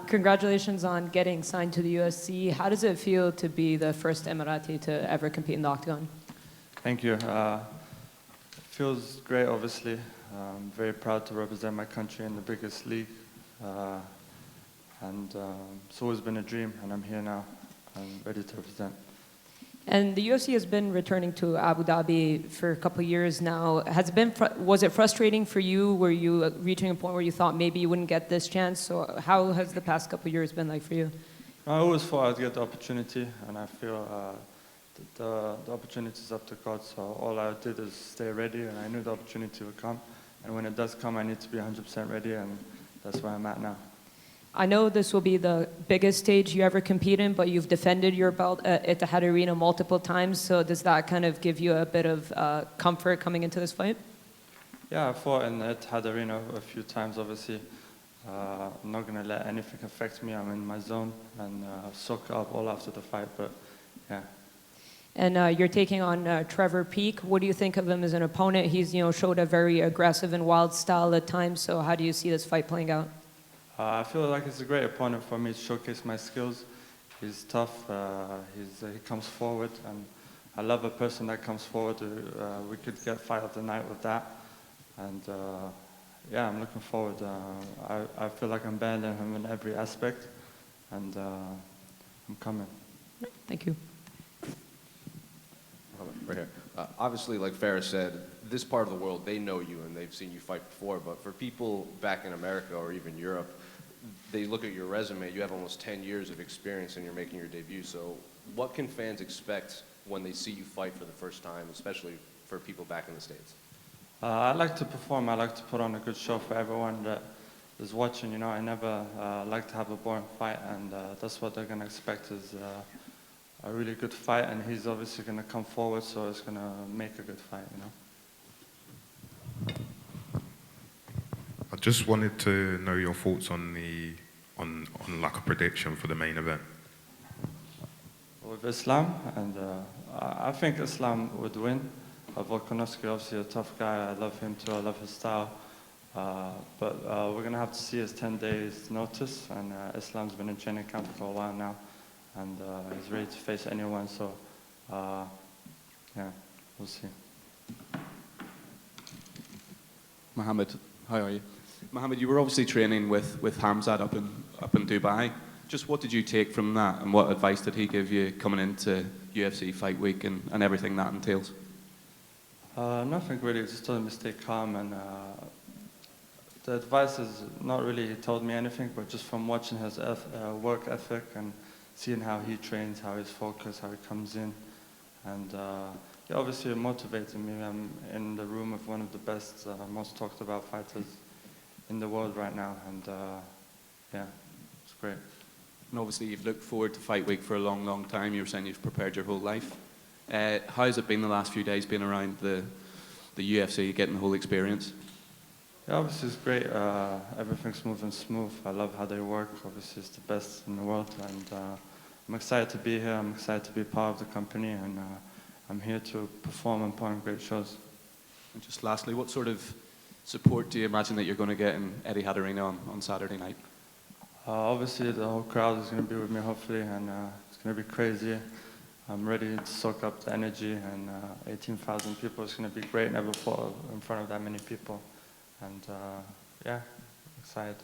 Congratulations on getting signed to the UFC. How does it feel to be the first Emirati to ever compete in the Octagon? Thank you. It feels great, obviously. I'm very proud to represent my country in the biggest league. It's always been a dream, and I'm here now. I'm ready to represent. And the UFC has been returning to Abu Dhabi for a couple of years now. Was it frustrating for you? Were you reaching a point where you thought maybe you wouldn't get this chance? So how has the past couple of years been like for you? I always thought I'd get the opportunity, and I feel that the opportunity is up to God. So all I did is stay ready, and I knew the opportunity would come. And when it does come, I need to be 100% ready, and that's where I'm at now. I know this will be the biggest stage you ever compete in, but you've defended your belt at Etihad Arena multiple times. So does that kind of give you a bit of comfort coming into this fight? Yeah, I fought in the Etihad Arena a few times, obviously. I'm not going to let anything affect me. I'm in my zone and soak up all after the fight, but yeah. And you're taking on Trevor Peek. What do you think of him as an opponent? He's showed a very aggressive and wild style at times. So how do you see this fight playing out? I feel like it's a great opponent for me to showcase my skills. He's tough, he comes forward, and I love a person that comes forward. We could get fight of the night with that. And yeah, I'm looking forward. I feel like I'm better than him in every aspect, and I'm coming. Thank you. Right here. Obviously, like Farah said, this part of the world, they know you and they've seen you fight before, but for people back in America or even Europe, they look at your resume, you have almost 10 years of experience and you're making your debut. So what can fans expect when they see you fight for the first time, especially for people back in the States? I like to perform. I like to put on a good show for everyone that is watching. I never like to have a boring fight, and that's what they're going to expect is a really good fight, and he's obviously going to come forward, so it's going to make a good fight, I just wanted to know your thoughts on like a prediction for the main event. With Islam, and I think Islam would win. Volkanovski, obviously a tough guy. I love him too. I love his style. But we're going to have to see his 10 days notice, and Islam's been in training camp for a while now, and he's ready to face anyone. So yeah, we'll see. Mohammad, how are you? Mohammad, you were obviously training with Khamzat up in Dubai. Just what did you take from that, and what advice did he give you coming into UFC fight week and everything that entails? Nothing really, just told him to stay calm, and the advice is not really he told me anything, but just from watching his work ethic and seeing how he trains, how he's focused, how he comes in, and yeah, obviously it motivated me. I'm in the room of one of the best, most talked about fighters in the world right now, and yeah, it's great. And obviously you've looked forward to fight week for a long, long time. You were saying you've prepared your whole life. How's it been the last few days being around the UFC, getting the whole experience? Yeah, obviously it's great. Everything's moving smooth. I love how they work. Obviously it's the best in the world, and I'm excited to be here. I'm excited to be part of the company, and I'm here to perform and put on great shows. And just lastly, what sort of support do you imagine that you're going to get in Etihad Arena on Saturday night? Obviously the whole crowd is going to be with me, hopefully, and it's going to be crazy. I'm ready to soak up the energy, and 18,000 people is going to be great. Never fought in front of that many people, and yeah, excited.